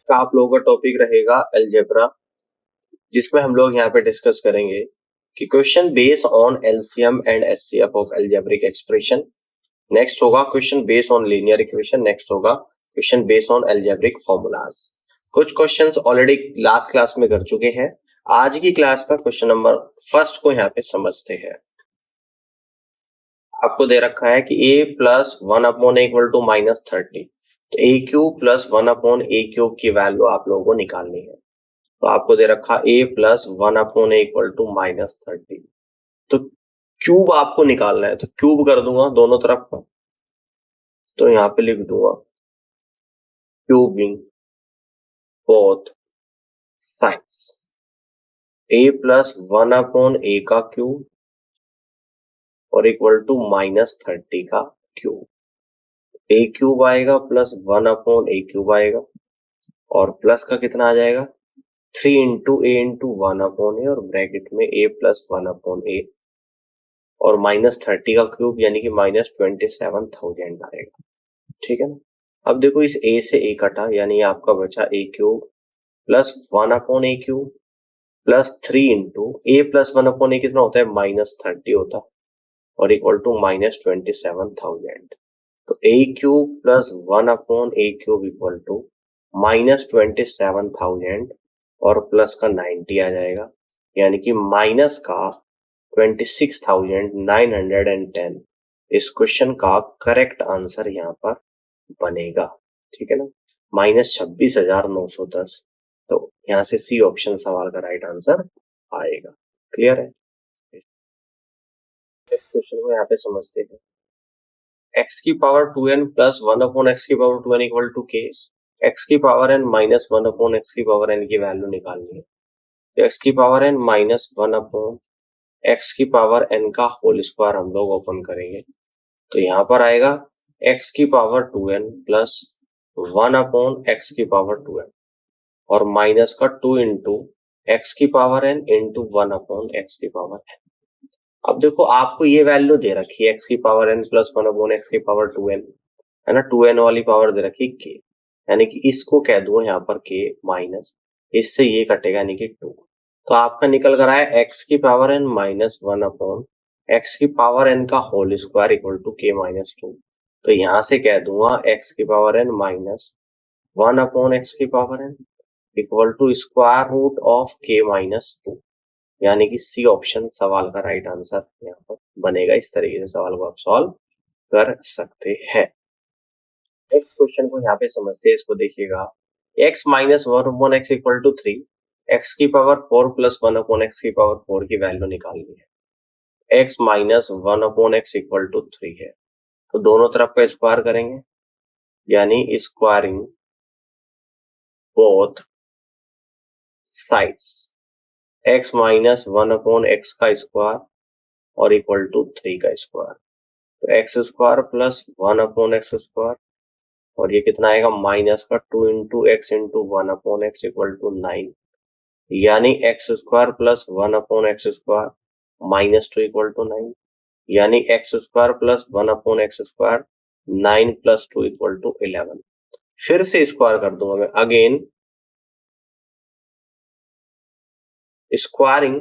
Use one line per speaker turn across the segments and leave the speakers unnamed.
का आप लोगों का टॉपिक रहेगा अलजेब्रा, जिसमें हम लोग यहाँ पे डिस्कस करेंगे कि question based on LCM and HCF of algebraic expression. Next होगा question based on linear equation. Next होगा question based on algebraic formulas. कुछ क्वेश्चंस ऑलरेडी लास्ट क्लास में कर चुके हैं। आज की क्लास का क्वेश्चन नंबर फर्स्ट को यहाँ पे समझते हैं। आपको दे रखा है कि a plus 1/a equal to -30, तो a cube plus 1/a cube की वैल्यू आप लोगों को निकालनी है। तो आपको दे रखा a plus 1/a equal to -30, तो क्यूब आपको निकालना है, तो क्यूब कर दूंगा दोनों तरफ का, तो यहाँ पे लिख दूंगा cubing both sides, a plus 1/a का क्यूब और इक्वल टू -30 का क्यूब। a क्यूब आएगा प्लस 1/a क्यूब आएगा और प्लस का कितना आ जाएगा 3 इंटू a इंटू 1/a और ब्रैकेट में a प्लस 1/a और -30 का क्यूब यानी कि -27,000 आएगा। ठीक है ना। अब देखो इस a से a कटा यानी आपका बचा a cube plus 1/a cube plus 3 into a plus 1/a कितना होता है -30 होता और इक्वल टू -27,000। तो a cube plus 1/a cube equal to -27,000 और प्लस का 90 आ जाएगा यानी कि माइनस का 26,910 इस क्वेश्चन का करेक्ट आंसर यहाँ पर बनेगा। ठीक है ना, -26,910। तो यहाँ से सी ऑप्शन सवाल का राइट आंसर आएगा। क्लियर है। नेक्स्ट क्वेश्चन को यहाँ पे समझते हैं। x की पावर 2n प्लस 1/x की power 2n equal to k, x की पावर n माइनस 1/x की पावर n की वैल्यू निकालनी है। तो x की पावर n माइनस 1/x की पावर n का होल स्क्वायर हम लोग ओपन करेंगे, तो यहाँ पर आएगा x की पावर 2n प्लस 1/x की पावर 2n और माइनस का 2 इंटू x की पावर n इंटू 1/x की पावर n। अब देखो आपको ये वैल्यू दे रखी है x की पावर n प्लस 1/x की पावर 2n, है ना, 2n वाली पावर दे रखी k, यानी कि इसको कह दूं यहाँ पर k माइनस, इससे ये कटेगा यानी कि 2। तो आपका निकल कर आया x की पावर n माइनस 1/x की पावर n का whole square equal to k minus 2। तो यहाँ से कह दूंगा x की पावर n माइनस 1/x की power n equal to square root of k minus 2, यानी कि सी ऑप्शन सवाल का राइट आंसर यहाँ पर बनेगा। इस तरीके से सवाल को आप सॉल्व कर सकते हैं। नेक्स्ट क्वेश्चन को यहाँ पे समझते हैं। इसको देखिएगा, x minus 1/x equal to 3, x की पावर 4 प्लस 1/x की पावर 4 की वैल्यू निकालनी है। x minus 1/x equal to 3 है, तो दोनों तरफ का स्क्वायर करेंगे यानी squaring both sides, x minus 1/x का स्क्वायर और इक्वल टू 3 का स्क्वायर, तो x square plus 1/x square और ये कितना आएगा माइनस का 2 into x into 1/x equal to 9, यानी x square plus 1/x square minus 2 equal to 9, यानी x square plus 1/x square 9 plus 2 equal to 11। फिर से स्क्वायर कर दूंगा मैं, again squaring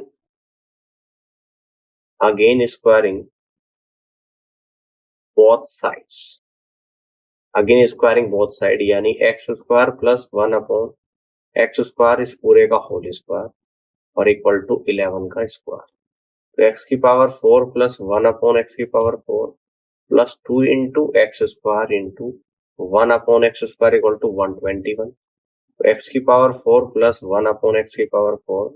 both sides, again squaring both side यानी x square plus 1/x square इस पूरे का होल स्क्वायर और इक्वल टू 11 का स्क्वायर। तो x की पावर 4 प्लस 1/x की power 4 plus 2 into x square into 1/x square equal to 121। तो x की पावर 4 प्लस 1/x की पावर 4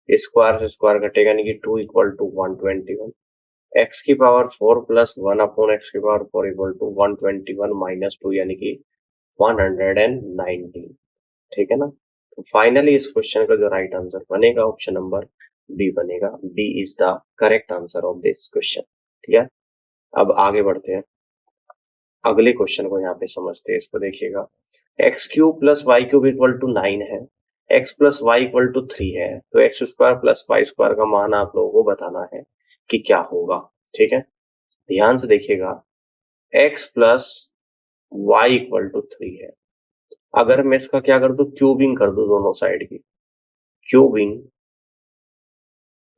स्क्वायर से स्क्वायर घटेगा यानी कि 2 इक्वल टू 121। x की पावर 4 प्लस 1/x की पावर 4 इक्वल टू 121 माइनस 2 यानी कि 119। ठीक है ना। तो फाइनली इस क्वेश्चन का जो राइट आंसर बनेगा ऑप्शन नंबर बी बनेगा। B is the correct answer of this question. ठीक है, अब आगे बढ़ते हैं, अगले क्वेश्चन को यहाँ पे समझते हैं। इसको देखिएगा, x cube plus y cube equal to 9 है, x plus y equal to 3 है, तो x square plus y square का मान आप लोगों को बताना है कि क्या होगा। ठीक है, ध्यान से देखिएगा, x plus y equal to 3 है, अगर मैं इसका क्या कर दूं, क्यूबिंग कर दूं दोनों साइड की, क्यूबिंग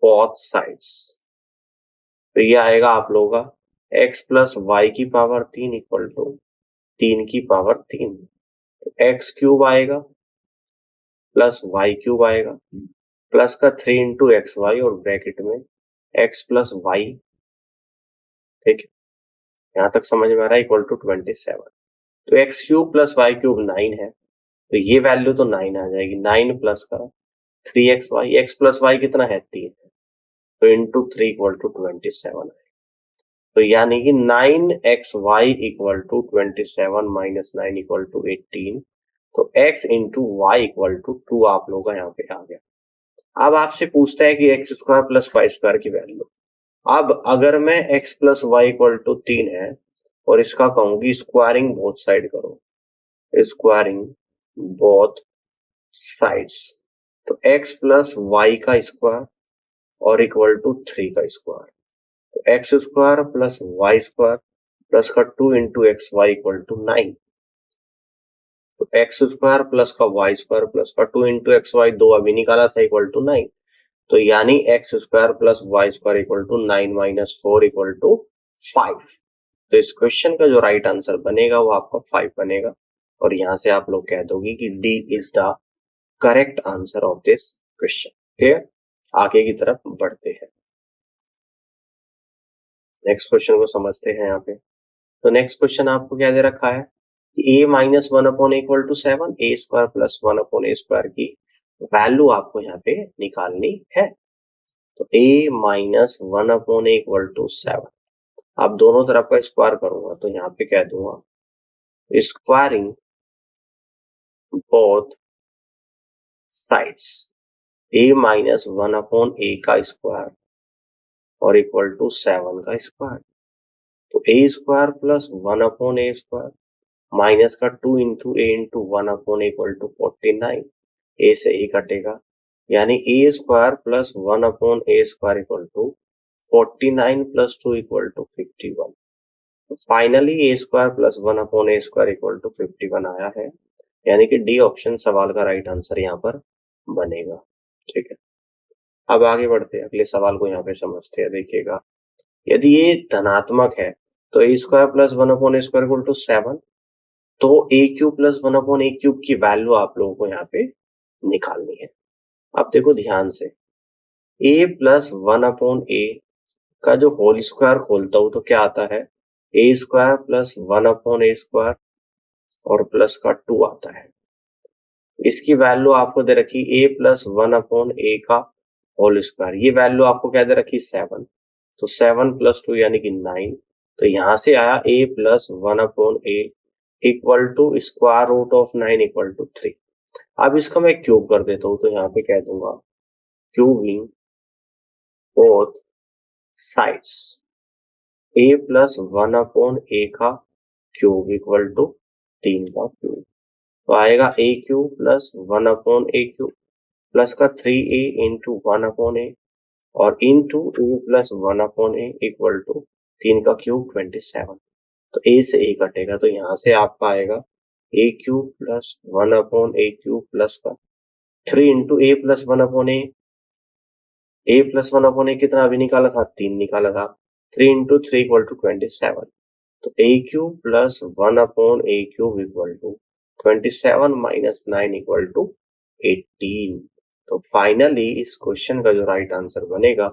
बोथ साइड्स, तो ये आएगा आप लोगों का x प्लस वाई की पावर 3 इक्वल टू 3 की पावर 3, तो एक्स क्यूब आएगा प्लस वाई क्यूब आएगा, प्लस का 3 इंटू एक्स वाई और ब्रैकेट में x प्लस वाई, ठीक है, यहां तक समझ में आ रहा है, इक्वल टू 27। तो x cube plus y cube 9 है, तो ये वैल्यू तो 9 आ जाएगी, 9 प्लस का 3xy, x प्लस वाई कितना है 3, तो इंटू 3 इक्वल टू 27 है। तो यानी कि 9xy equal to 27 minus 9 equal to 18, तो x into y equal to 2 आप लोगों का यहाँ पे आ गया। अब आपसे पूछता है कि x square plus y square की वैल्यू। अब अगर मैं x plus y equal to 3 है और इसका कहूंगी स्क्वायरिंग बोथ साइड करो, स्क्वायरिंग बोथ साइड्स, तो x प्लस वाई का स्क्वायर और इक्वल टू 3 का स्क्वायर, तो x square plus y square plus का 2 into x y equal to 9, तो एक्स स्क्वायर प्लस का वाई स्क्वायर प्लस का 2 इंटू एक्स वाई, 2 अभी निकाला था, इक्वल टू 9, तो यानी x square plus y square equal to 9 minus 4 equal to 5। तो इस क्वेश्चन का जो राइट आंसर बनेगा वो आपका 5 बनेगा, और यहां से आप लोग कह दोगे कि D is the correct answer of this question. Clear? आगे की तरफ बढ़ते हैं, नेक्स्ट क्वेश्चन को समझते हैं यहाँ पे। तो नेक्स्ट क्वेश्चन आपको क्या दे रखा है, a minus 1 upon equal to 7, a square plus 1 upon a square की वैल्यू आपको यहाँ पे निकालनी है। तो a minus 1 upon equal to 7, आप दोनों तरफ का स्क्वायर करूंगा तो यहाँ पे कह दूंगा squaring both sides, a minus 1 upon a का स्क्वायर और इक्वल टू 7 का स्क्वायर, तो a square plus 1 upon a square minus का 2 into a into 1 upon equal to 49, a से ए कटेगा, यानी a square plus 1 upon a square equal to 49 plus 2 equal to 51। तो finally a square plus 1 upon a square equal to 51 आया है, यानी कि D option सवाल का राइट आंसर यहाँ पर बनेगा। ठीक है, अब आगे बढ़ते हैं, अगले सवाल को यहाँ पे समझते हैं। देखिएगा, यदि ये धनात्मक है तो a square plus 1 upon a square equal to 7, तो a cube plus 1 upon a cube की वैल्यू आप लोगों को यहाँ पे निकालनी है। अब देखो ध्यान से, a प्लस 1 अपॉन ए का जो होल स्क्वायर खोलता हूं तो क्या आता है, ए square plus 1 upon a square और प्लस का 2 आता है। इसकी वैल्यू आपको दे रखी a प्लस 1 अपॉन ए का होल स्क्वायर, ये वैल्यू आपको क्या दे रखी 7, तो 7 प्लस 2 यानी कि 9, तो यहां से आया a plus 1 upon a equal to square root of 9 equal to 3। अब इसका मैं क्यूब कर देता हूं तो यहाँ पे कह दूंगा cubing both sides, a plus 1 upon a का क्यूब इक्वल टू 3 का क्यूब, तो आएगा a cube plus 1 upon a cube plus का 3a इंटू 1 अपॉन ए और into a plus 1 upon a equal to 3 का क्यूब 27, तो a से a कटेगा, तो यहाँ से आपका आएगा a cube plus 1 upon a cube plus का 3 into a plus 1 upon a plus 1 upon a कितना अभी निकाला था, 3 निकाला था, 3 इंटू 3 इक्वल टू 27, तो a cube plus 1 upon a cube equal to 27 minus 9 equal to 18। तो फाइनली इस क्वेश्चन का जो राइट आंसर बनेगा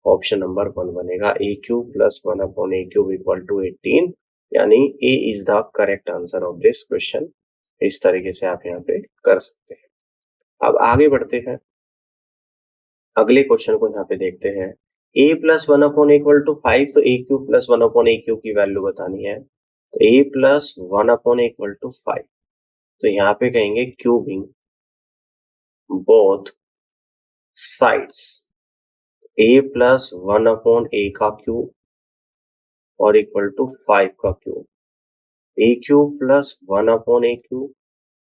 ऑप्शन नंबर 1 बनेगा, a cube plus 1 upon a cube equal to 18, यानी a is the correct answer of this question. इस तरीके से आप यहाँ पे कर सकते हैं। अब आगे बढ़ते हैं, अगले क्वेश्चन को यहाँ पे देखते हैं। a plus 1 upon equal to 5, तो a cube plus 1 upon a cube की वैल्यू बतानी है, तो a plus 1 upon equal to 5, तो यहाँ पे कहेंगे cubing both sides, a plus 1 upon a का क्यूब और इक्वल टू 5 का cube, a cube plus 1 upon a cube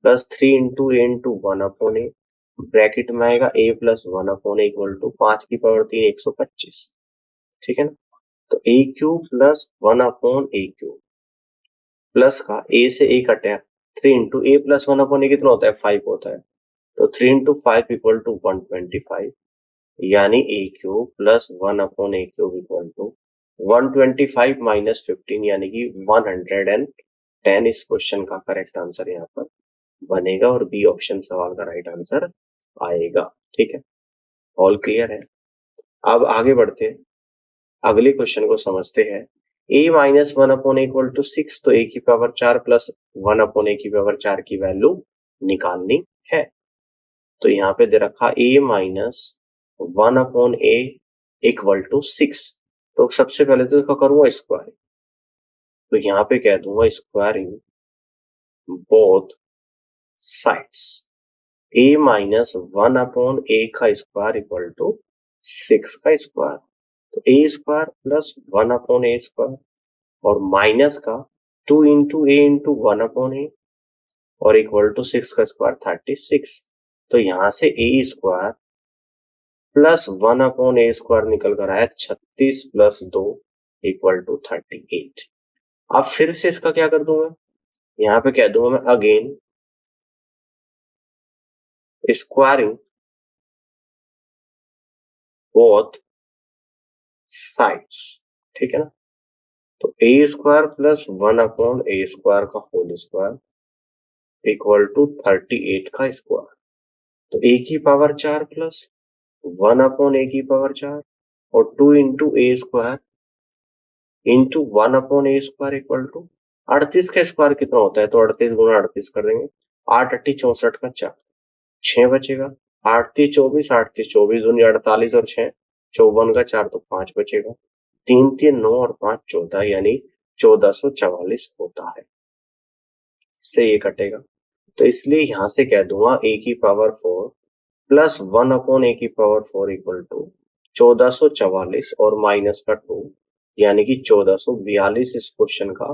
plus 3 into a into 1 upon a, bracket में आएगा a plus 1 upon equal to 5 की पावर 3 125। ठीक है ना, तो a cube plus 1 upon a cube plus का a से a कटा 3 into A plus 1 upon a कितना होता है 5 होता है, तो 3 इंटू 5 इक्वल टू 125 यानी a cube plus 1 upon a cube equal to 125 minus 15 यानी कि 110 इस क्वेश्चन का करेक्ट आंसर यहाँ पर बनेगा और बी ऑप्शन सवाल का राइट आंसर आएगा। ठीक है, ऑल क्लियर है। अब आगे बढ़ते हैं, अगले क्वेश्चन को समझते हैं। a minus 1 upon equal to 6, तो a की पावर 4 प्लस 1 अपॉन a की पावर 4 की वैल्यू निकालनी है। तो यहाँ पे दे रखा a minus 1 upon a equal to 6, तो सबसे पहले तो इसका करूंगा स्क्वायरिंग, तो यहाँ पे कह दूंगा squaring both sides, a minus 1 upon a का स्क्वायर इक्वल टू 6 का स्क्वायर, तो a square plus 1 upon a square और माइनस का 2 into a into 1 upon a और इक्वल टू 6 का स्क्वायर 36। तो यहां से a square plus 1 upon a square निकल कर आया 36 प्लस 2 इक्वल टू 38। अब फिर से इसका क्या कर दूंगा, यहाँ पे कह दूंगा मैं अगेन स्क्वायरिंग बोथ साइड्स, ठीक है ना। तो a square plus 1 upon a square का होल स्क्वायर इक्वल टू 38 का स्क्वायर, तो a की पावर 4 प्लस 1 अपॉन a की पावर 4 और 2 into a square into 1 upon a square equal to 38 का स्क्वायर कितना होता है, तो 38 गुना 38 कर देंगे, 8 अट्ठी 64 का 4, 6 बचेगा, 8 3 24, 8 3 24 दूनी 48 और 6 54 का 4 तो 5 बचेगा, 3 3 9 और 5 14 यानी 1444 होता है, इससे ये कटेगा। तो इसलिए यहां से कह दूंगा a की पावर 4 प्लस 1 अपॉन a की पावर 4 इक्वल टू 1444 और माइनस का 2 यानी कि 1442 इस क्वेश्चन का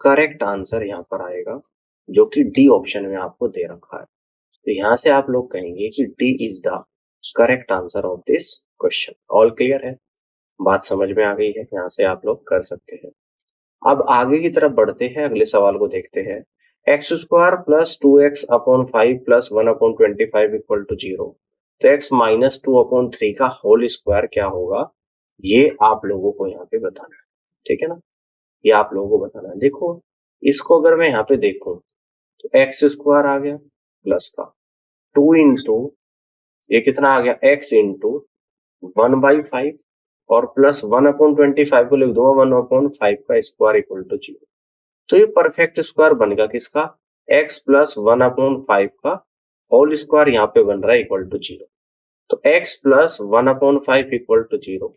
करेक्ट आंसर यहाँ पर आएगा, जो कि डी ऑप्शन में आपको दे रखा है। तो यहाँ से आप लोग कहेंगे कि D is the correct answer of this question. All clear है, बात समझ में आ गई है, यहाँ से आप लोग कर सकते हैं। अब आगे की तरफ बढ़ते हैं, अगले सवाल को देखते हैं। X square plus 2x upon 5 plus 1 upon 25 equal to 0, तो x माइनस 2 अपॉन 3 का होल स्क्वायर क्या होगा, ये आप लोगों को यहाँ पे बताना है, ठीक है ना, ये आप लोगों को बताना है। देखो इसको अगर मैं यहाँ पे देखूं तो एक्स स्क्वायर आ गया प्लस का 2 इंटू ये कितना आ गया x इंटू 1/5 और प्लस 1 अपॉन 25 को लिख दूंगा 1 अपॉन 5 का स्क्वायर इक्वल टू 0, तो ये परफेक्ट स्क्वायर बनेगा किसका, x प्लस 1 अपॉन 5 का होल स्क्वायर यहाँ पे बन रहा है इक्वल टू 0, तो x plus 1 upon 5 equal to 0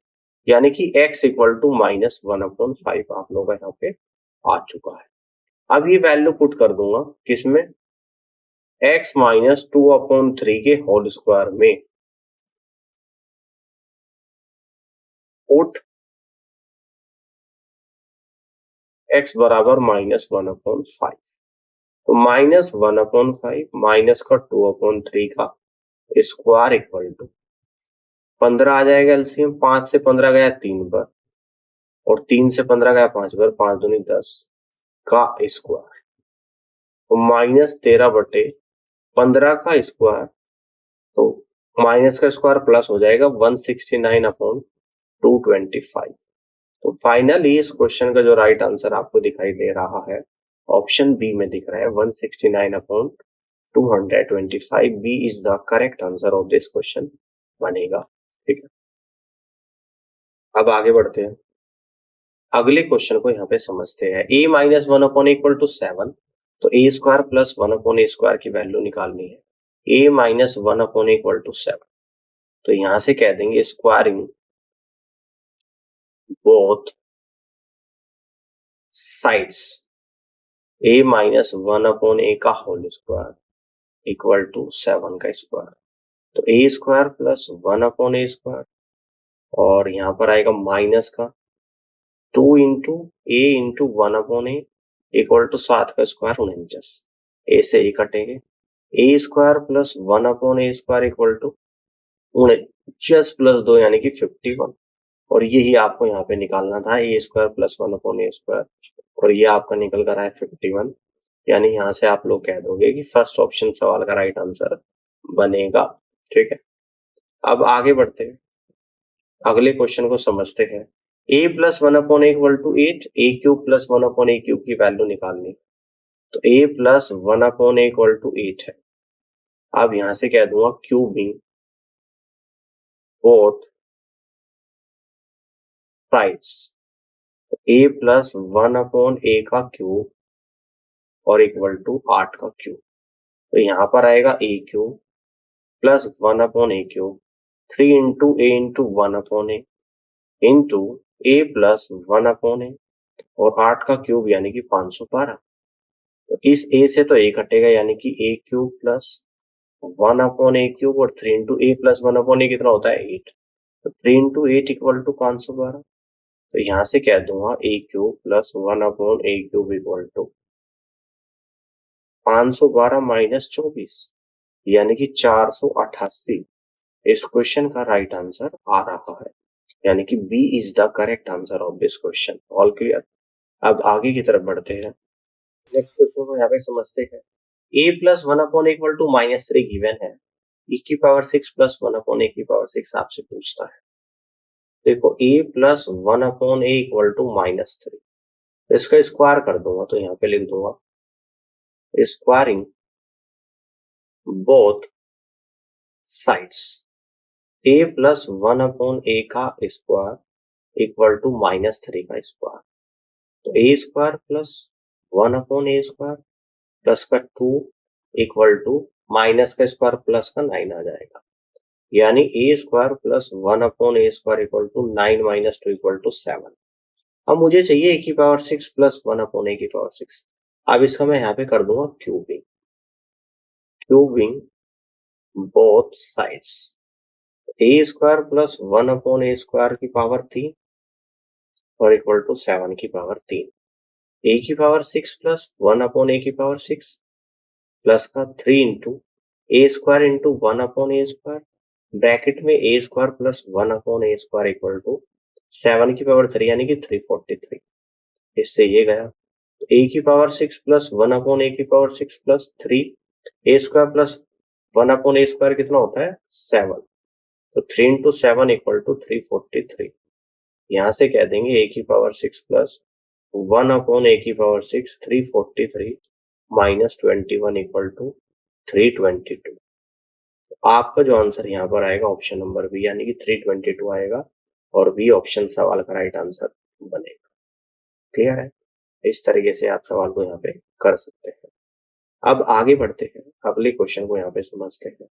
यानी कि x equal to minus 1 upon 5 आप लोगों का यहाँ पे आ चुका है। अब ये वैल्यू पुट कर दूंगा किसमें, x माइनस 2 अपॉन 3 के होल स्क्वायर में, पुट x बराबर माइनस 1 अपॉन 5, तो माइनस 1 अपॉन 5 माइनस का 2 अपॉन 3 का स्क्वायर इक्वल टू 15 आ जाएगा एलसीएम, 5 से 15 गया 3 बार और 3 से 15 गया 5 बार, 5 दूनी 10 का स्क्वायर, तो माइनस 13 बटे 15 का स्क्वायर, तो माइनस का स्क्वायर प्लस हो जाएगा 169 अपॉन 225। तो फाइनली इस क्वेश्चन का जो राइट आंसर आपको दिखाई दे रहा है ऑप्शन बी में दिख रहा है 169 upon 225, B is the correct answer of this question बनेगा। ठीक है, अब आगे बढ़ते हैं, अगले क्वेश्चन को यहाँ पे समझते हैं। a minus 1 upon equal to 7, तो a square plus 1 upon a square की वैल्यू निकालनी है। a minus 1 upon equal to 7, तो यहां से कह देंगे squaring both sides a minus 1 upon a का होल स्क्वायर इक्वल टू 7 का स्क्वायर, तो a square plus 1 upon a square और यहाँ पर आएगा माइनस का 2 into a into 1 upon a equal to 7 का स्क्वायर 49, a से a कटेंगे, a square plus 1 upon a square equal to 49 plus 2 यानी कि 51, और यही आपको यहाँ पे निकालना था, a square plus 1 upon a square, और ये आपका निकल कर आया 51 यानी यहाँ से आप लोग कह दोगे कि फर्स्ट ऑप्शन सवाल का राइट आंसर बनेगा। ठीक है, अब आगे बढ़ते हैं, अगले क्वेश्चन को समझते हैं। a plus 1/8 equal to 8, a cube plus 1/8 cube की वैल्यू निकालनी। तो a प्लस 1/8 इक्वल टू 8 है। अब यहां से कह दूंगा cubing both sides, a plus 1/a का क्यूब और इक्वल टू 8 का क्यूब। तो यहाँ पर आएगा a cube plus 1/a cube, 3 into a into 1/a into a plus 1/a और 8 का क्यूब यानी कि 512। तो इस a से तो a कटेगा यानी कि a cube plus 1/a cube और 3 इंटू a प्लस 1/a कितना होता है 8। तो 3 इंटू 8 इक्वल टू 512। तो यहाँ से कह दूंगा a cube plus 1/a cube equal to 512 minus 24 यानी कि 488। इस क्वेश्चन का राइट आंसर आ रहा है, यानी कि B is the correct answer of this question. All clear. अब आगे की तरफ बढ़ते हैं, नेक्स्ट क्वेश्चन को यहाँ पे समझते हैं। a plus 1/a equal to -3 given है, e की पावर 6 प्लस 1/a की पावर 6 आपसे पूछता है। देखो a plus 1/a equal to -3, इसका स्क्वायर कर दूंगा तो यहाँ पे लिख दूंगा squaring both sides, a plus 1/a का स्क्वायर इक्वल टू -3 का स्क्वायर। तो a square plus 1/a square plus का 2 इक्वल टू माइनस का स्क्वायर प्लस का 9 आ जाएगा, यानी a square plus 1/a square equal to 9 minus 2 equal to 7। अब मुझे चाहिए a की पावर 6 प्लस 1/a की पावर 6। अब इसका मैं यहाँ पे कर दूंगा cubing, cubing both sides, a square plus 1/a square की पावर 3 और इक्वल टू 7 की पावर 3, a की पावर 6 प्लस 1/a की पावर 6 प्लस का 3 into a square into 1/a square bracket में a square plus 1/a square equal to 7 की power 3 यानी कि 343। इससे ये गया, तो a की पावर 6 प्लस 1/a की power 6 plus 3 a square plus 1/a square कितना होता है 7। तो 3 इंटू 7 इक्वल टू 343। यहाँ से कह देंगे a की पावर 6 प्लस 1/a की पावर 6 343 माइनस 21 इक्वल टू 322। आपका जो आंसर यहाँ पर आएगा ऑप्शन नंबर बी यानी कि 322 आएगा और बी ऑप्शन सवाल का राइट आंसर बनेगा। क्लियर है, इस तरीके से आप सवाल को यहाँ पे कर सकते हैं। अब आगे बढ़ते हैं, अगले क्वेश्चन को यहाँ पे समझते हैं।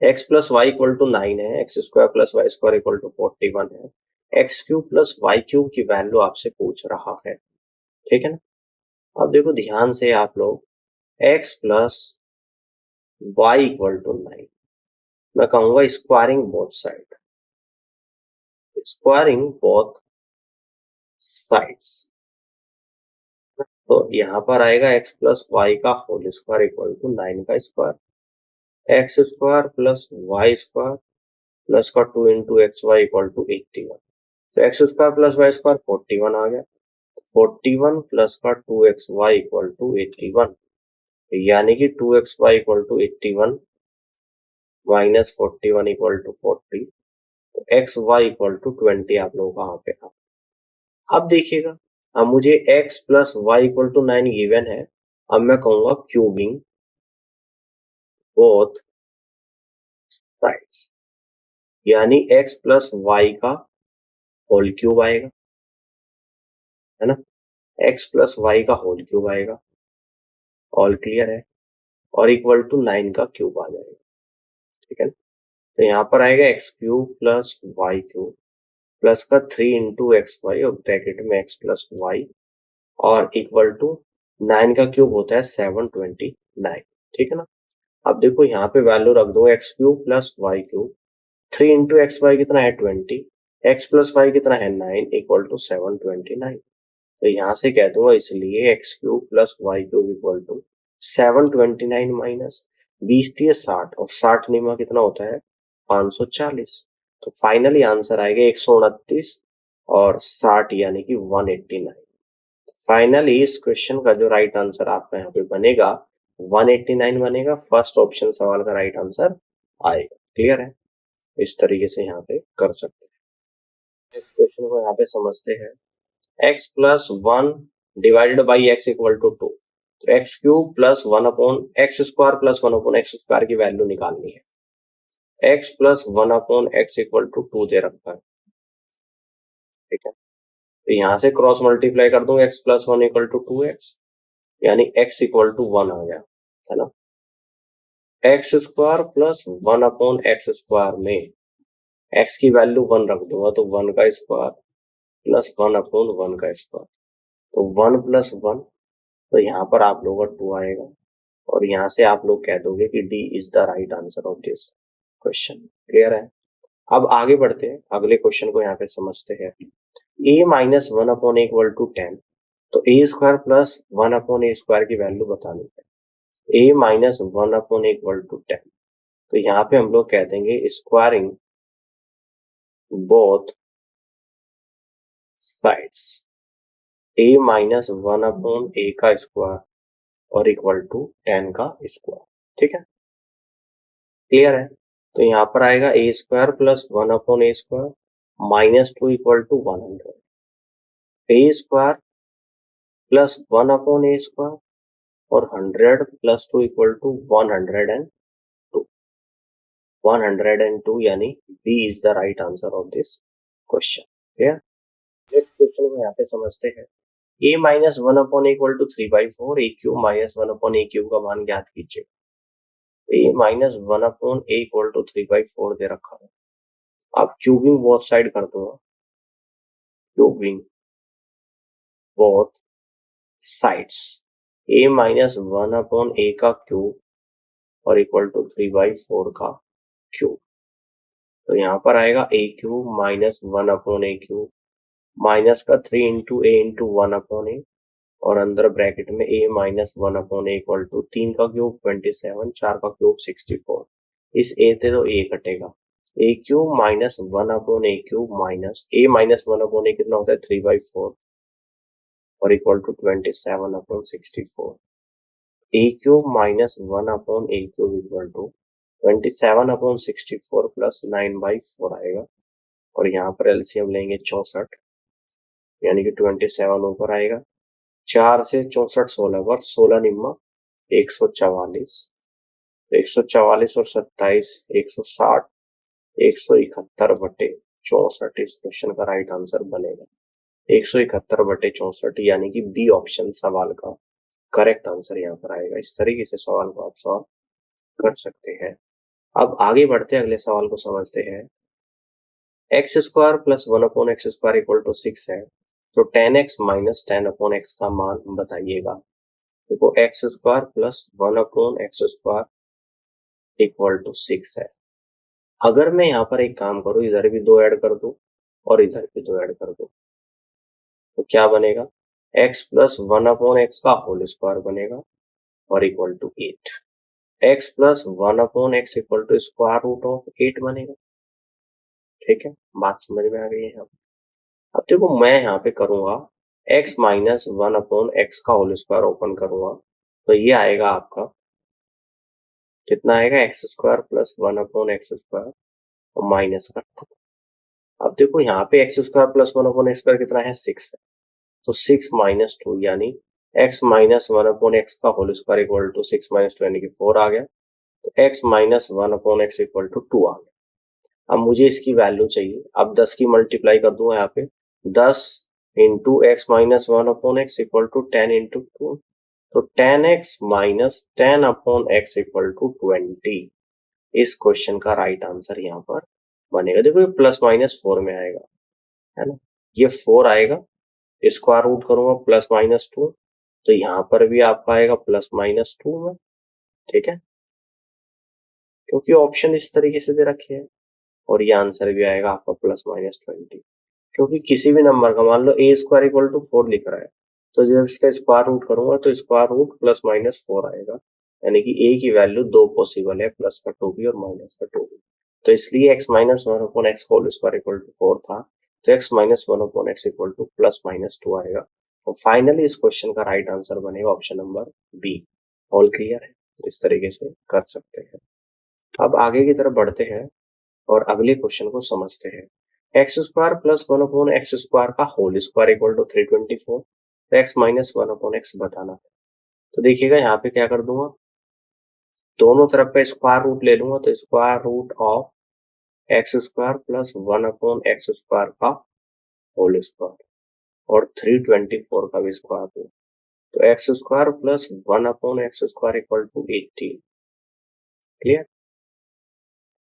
x plus y equal to 9 है, x square plus y square equal to 41 है, x cube plus y cube की वैल्यू आपसे पूछ रहा है। ठीक है ना। अब देखो ध्यान से आप लोग, x plus y equal to 9, मैं कहूंगा squaring both side, squaring both sides. तो यहाँ पर आएगा x प्लस वाई का होल स्क्वायर इक्वल टू 9 का square, x square plus y square plus का 2 into x y equal to 81। तो x square plus y square 41 आ गया, 41 प्लस का 2xy इक्वल टू 81, यानी कि 2xy equal to 81 minus 41 equal to 40, तो xy equal to 20 आप लोगों का यहाँ पे आ। अब देखिएगा, अब मुझे x plus y equal to 9 given है। अब मैं कहूंगा क्यूबिंग बोथ साइड्स, यानी x प्लस वाई का होल क्यूब आएगा, है ना, x प्लस वाई का होल क्यूब आएगा। ऑल क्लियर है, और इक्वल टू 9 का क्यूब आ जाएगा। ठीक है, तो यहाँ पर आएगा x cube plus y cube plus का 3 इंटू एक्स वाई और ब्रैकेट में एक्स प्लस वाई और इक्वल टू 9 का क्यूब होता है 729। ठीक है ना। अब देखो यहाँ पे वैल्यू रख दो, x cube plus y cube, 3 into x y कितना है 20, एक्स प्लस वाई कितना है 9 इक्वल टू 729। तो यहाँ से कह दूंगा इसलिए x cube plus y cube equal to 729 minus 20×3 = 60 और 60 निमा कितना होता है 540। तो फाइनली आंसर आएगा 129 और 60 यानी कि 189। फाइनली इस क्वेश्चन का जो राइट आंसर आपका यहाँ पे बनेगा 189 बनेगा। फर्स्ट ऑप्शन सवाल का राइट आंसर आएगा। क्लियर है? इस तरीके से यहाँ पे कर सकते हैं। नेक्स्ट क्वेश्चन को यहाँ पे समझते हैं। x plus 1 divided by x equal to 2। तो x cube plus 1 upon x square plus 1 upon x square की वैल्यू निकालनी है। x plus 1 upon x equal to 2 दे रखा है। ठीक है, तो यहाँ से क्रॉस मल्टीप्लाई कर दूं x plus 1 equal to 2x, यानी x इक्वल टू 1 आ गया, है ना। X square plus 1 upon x square में x की वैल्यू 1 रख दूंगा तो 1 का स्क्वायर प्लस 1 अपॉन 1 का स्क्वायर, तो 1 प्लस 1, तो यहाँ पर आप लोगों का 2 आएगा और यहाँ से आप लोग कह दोगे कि D is the right answer of this question. Clear है? अब आगे बढ़ते हैं, अगले क्वेश्चन को यहाँ पे समझते हैं। a minus 1 upon equal to 10, तो a square plus 1 upon a square की वैल्यू बतानी है। a minus 1 upon equal to 10, तो यहाँ पे हम लोग कह देंगे squaring both sides, a minus 1 upon a का स्क्वायर और इक्वल टू 10 का स्क्वायर। ठीक है, क्लियर है? तो यहाँ पर आएगा a square plus 1 upon a square minus 2 equal to 100। A square plus 1 upon a square और 100 प्लस 2 इक्वल टू 102। 102 यानी B is the right answer of this question. Clear? Next question को यहाँ पे समझते हैं। a minus 1 upon equal to 3/4, a cube minus 1 upon a cube का मान ज्ञात कीजिए। a minus 1 upon a equal to 3/4 दे रखा है। आप क्यूबिंग बोथ साइड कर दो, cubing both sides, a minus 1 upon a का क्यूब और इक्वल टू 3/4 का क्यूब, तो यहाँ पर आएगा a cube minus 1 upon a cube, minus का 3 into a into 1 upon a और अंदर ब्रैकेट में a minus 1 upon a equal to 3 का क्यूब 27, 4 का क्यूब 64। इस a से तो a कटेगा, a cube minus 1 upon a cube minus a minus 1 upon a कितना होता है 3/4 और equal to 27 upon 64। a cube minus 1 upon a cube equal to 27 upon 64 plus 9/4 आएगा और यहाँ पर एलसीएम लेंगे 64, यानी कि 27 ऊपर आएगा, 4 से 64 16 पर 16 निम्मा 144, 144 और 27 160, 171 बटे 64 इस क्वेश्चन का राइट आंसर बनेगा। 171 बटे 64 यानी कि बी ऑप्शन सवाल का करेक्ट आंसर यहाँ पर आएगा। इस तरीके से सवाल को आप सॉल्व कर सकते हैं। अब आगे बढ़ते अगले सवाल को समझते हैं। X square plus 1 upon x square equal to 6 है, तो 10x माइनस 10 अपॉन एक्स का मान बताइएगा। देखो x square plus 1 upon x square equal to 6 है। अगर मैं यहाँ पर एक काम करूँ, इधर भी 2 ऐड कर दूं और इधर भी 2 ऐड कर दूं, तो क्या बनेगा? x प्लस 1 अपॉन एक्स का होल स्क्वायर बनेगा और equal to 8। x plus 1 upon x equal to square root of 8 बनेगा। ठीक है, बात समझ में आ गई है यहाँ पे। अब देखो मैं यहाँ पे करूंगा x माइनस 1 अपॉन एक्स का होल स्क्वायर ओपन करूंगा, तो ये आएगा आपका कितना आएगा? X square plus 1 upon x square और माइनस का 2। अब देखो यहाँ पे x square plus 1 upon x square कितना है? 6 है, तो 6 माइनस 2 यानी x माइनस 1 अपॉन एक्स का whole square equal to 6 minus 2 यानी कि 4 आ गया, तो x minus 1 upon x equal to 2 आ गया। अब मुझे इसकी वैल्यू चाहिए। अब 10 की मल्टीप्लाई कर दूंगा यहाँ पे, 10 into x minus 1 upon x equal to 10 into 2, तो 10x minus 10 upon x equal to 20 इस क्वेश्चन का राइट आंसर यहाँ पर बनेगा। देखो ये प्लस माइनस 4 में आएगा, है ना, ये 4 आएगा, स्क्वायर रूट करूंगा प्लस माइनस 2, तो यहाँ पर भी आपका आएगा प्लस माइनस 2 में। ठीक है, क्योंकि ऑप्शन इस तरीके से दे रखे हैं और ये आंसर भी आएगा आपका प्लस माइनस 20, क्योंकि किसी भी नंबर का मान लो ए स्क्वायर इक्वल टू 4 लिख रहा है, तो जब इसका स्क्वायर रूट करूंगा तो स्क्वायर रूट प्लस माइनस 4 आएगा, यानी कि ए की वैल्यू 2 पॉसिबल है, प्लस का 2 भी और माइनस का 2 भी। तो इसलिए x minus 1 upon x whole square equal to 4 था, तो x minus 1 upon x equal to plus minus 2 आएगा। तो फाइनली इस क्वेश्चन का राइट आंसर बनेगा option number B. All clear है? इस तरीके से कर सकते हैं। अब आगे की तरफ बढ़ते हैं और अगले क्वेश्चन को समझते हैं। X square plus one upon x square का होल स्क्वायर इक्वल टू 324, तो x minus one upon x बताना है। तो देखिएगा यहाँ पे क्या कर दूंगा, दोनों तरफ पे स्क्वायर रूट ले लूंगा, तो square root of x square plus one upon x square का होल स्क्वायर और 324 का भी स्क्वायर रूट, तो x square plus one upon x square equal to 18। Clear?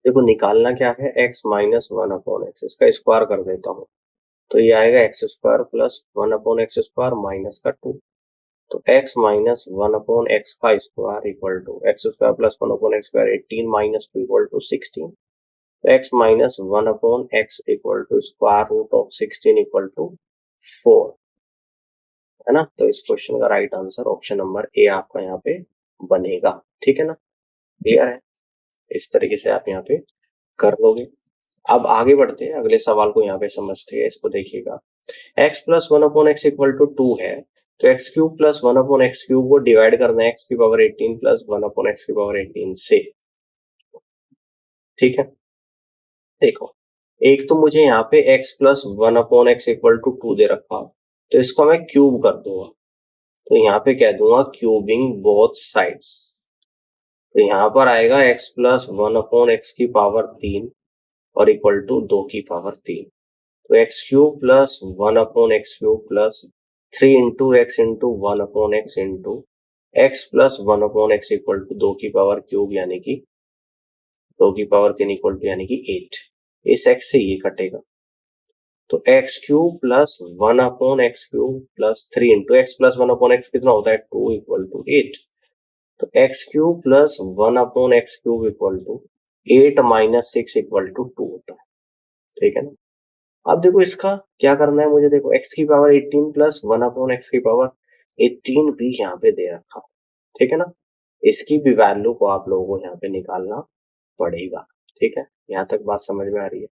देखो निकालना क्या है, x minus one upon x, इसका स्क्वायर कर देता हूँ, तो ये आएगा x square plus one upon x square minus का 2, तो x minus one upon x का square equal to x square plus one upon x square 18 minus 2 equal to 16, तो x minus one upon x equal to square root of 16 equal to 4, है ना। तो इस question का right answer option number A आपका यहाँ पे बनेगा। ठीक है ना, क्लियर है? इस तरीके से आप यहाँ पे कर लोगे। अब आगे बढ़ते हैं, अगले सवाल को यहाँ पे समझते हैं। इसको देखिएगा, x plus one upon x equal to 2 है, तो x cube plus one upon x cube को डिवाइड करना है एक्स की power 18 plus one upon x की पावर 18 से। ठीक है, देखो एक तो मुझे यहाँ पे x plus one upon x equal to 2 दे रखा, तो इसको मैं क्यूब कर दूंगा, तो यहाँ पे कह दूंगा क्यूबिंग बोथ साइड्स, तो यहाँ पर आएगा x plus one upon x की पावर 3 और इक्वल टू 2 की पावर 3, तो x cube plus one upon x cube plus 3 into x into one upon x into x plus one upon x equal to 2 की power cube यानी कि 2 की power 3 equal to यानी कि 8। इस एक्स से ये कटेगा, तो x cube plus one upon x cube plus 3 into x plus one upon x कितना होता है 2 इक्वल टू 8, तो x cube plus one upon x cube equal to 8 minus 6 equal to 2 होता है। ठीक है ना, अब देखो इसका क्या करना है मुझे, देखो x की power 18 plus one upon x की पावर 18 भी यहाँ पे दे रखा। ठीक है ना, इसकी भी वैल्यू को आप लोगों को यहाँ पे निकालना पड़ेगा। ठीक है, यहाँ तक बात समझ में आ रही है?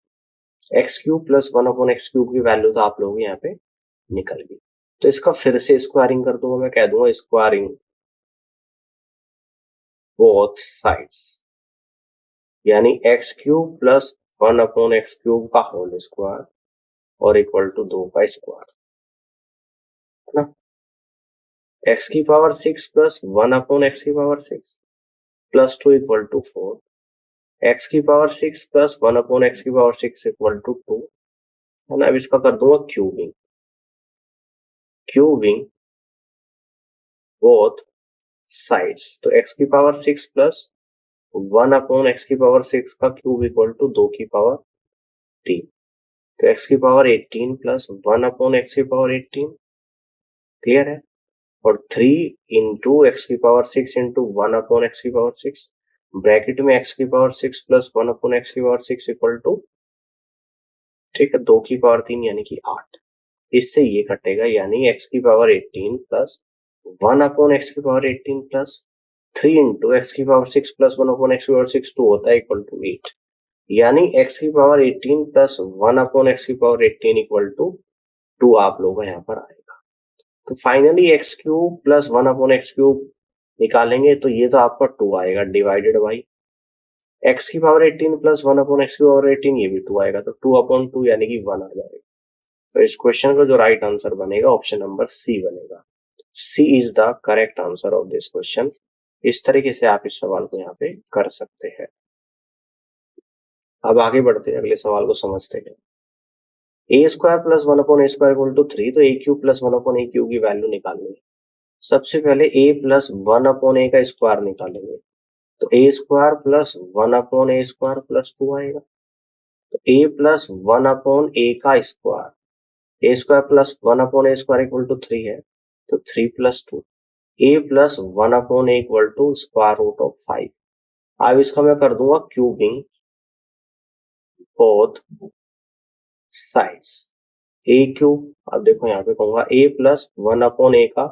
X cube plus one upon x cube की वैल्यू तो आप लोग यहाँ पे निकल गई, तो इसका फिर से स्क्वायरिंग कर दूंगा, मैं कह दूंगा स्क्वायरिंग बोथ साइड्स, यानी x cube plus one upon x cube का होल स्क्वायर और इक्वल टू 2 का स्क्वायर, है ना। एक्स की power 6 plus one upon x की power 6 plus 2 equal to 4, x की power 6 plus one upon x की पावर 6 इक्वल टू 2, है ना। अब इसका कर दूंगा क्यूबिंग, क्यूबिंग बोथ साइड्स, तो एक्स की power 6 plus one upon x की पावर 6 का क्यूब इक्वल टू 2 की पावर 3, तो एक्स की power 18 plus one upon x की पावर 18, क्लियर है, और 3 इंटू एक्स की power 6 into one upon x की पावर 6 ब्रैकेट में एक्स की power 6 plus one upon x की पावर 6 इक्वल टू, ठीक है, 2 की पावर 3 यानी कि 8। इससे ये कटेगा, यानी एक्स की power 18 plus one upon x की पावर 18 प्लस 3 इंटू एक्स की power 6 plus one upon x की पावर 6 2 होता है इक्वल टू 8, यानी एक्स की power 18 plus one upon x की पावर 18 इक्वल टू 2 आप लोगों का यहाँ पर आएगा। तो finally x cube plus one upon x cube निकालेंगे, तो ये तो आपका 2 आएगा डिवाइडेड बाई एक्स की power 18 plus one upon x की पावर 18, ये भी 2 आएगा, तो 2 अपॉन 2 यानी कि 1 आ जाएगा। तो इस क्वेश्चन का जो राइट आंसर बनेगा ऑप्शन नंबर सी बनेगा। C is the correct answer of this question. इस तरीके से आप इस सवाल को यहाँ पे कर सकते हैं। अब आगे बढ़ते हैं, अगले सवाल को समझते हैं। A square plus one upon a square equal to 3, तो a cube plus one upon a cube की वैल्यू निकालनी है। सबसे पहले a plus one upon a का स्क्वायर निकालेंगे, तो a square plus one upon a square plus 2 आएगा, तो a plus one upon a का square, a square plus one upon a square equal to 3 है, तो 3 plus 2, A plus one upon a equal to square root of 5। अब इसका मैं कर दूंगा cubing both sides, a cube, अब देखो यहाँ पे कहूंगा a plus one upon a का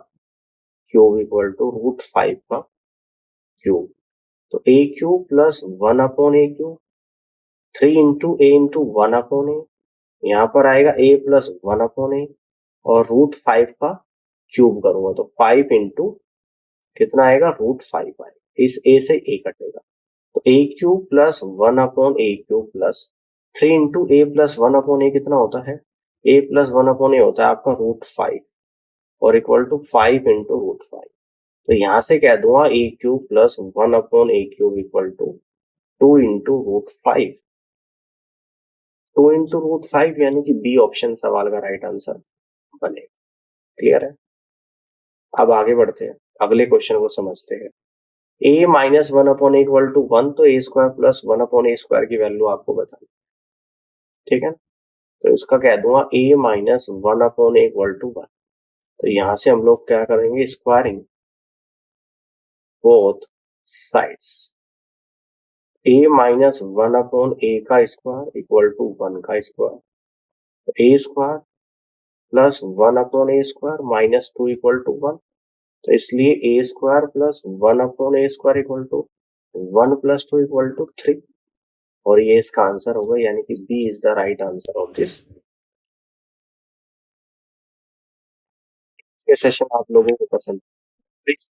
क्यूब इक्वल टू रूट 5 का क्यूब, तो a cube plus one upon a cube 3 into a into one upon a, यहाँ पर आएगा a plus one upon a और रूट 5 का क्यूब करूंगा तो 5 इंटू कितना आएगा, √5 आएगा, इस ए से ए कटेगा, तो a cube plus 1 upon a cube plus 3 into A plus 1 upon a कितना होता है, ए प्लस 1 अपॉन ए होता है आपका √5 और इक्वल टू 5 इंटू √5। तो यहां से कह दूंगा a cube plus 1/a³ equal to 2 into √5, 2 into √5 यानी कि बी ऑप्शन सवाल का राइट आंसर बनेगा। क्लियर है? अब आगे बढ़ते हैं, अगले क्वेश्चन को समझते हैं। a minus 1/a equal to 1, तो a स्क्वायर प्लस 1/a² की वैल्यू आपको बतानी, ठीक है। तो इसका कह दूंगा a minus 1/a equal to 1, तो यहां से हम लोग क्या करेंगे, squaring both sides, a minus 1/a का स्क्वायर इक्वल टू 1 का square, a square plus 1/a² minus 2 equal to 1, तो इसलिए a square plus 1/a² equal to 1 plus 2 equal to 3, और ये इसका आंसर होगा, यानी कि B is the right answer of this. ये सेशन आप लोगों को पसंद, प्लीज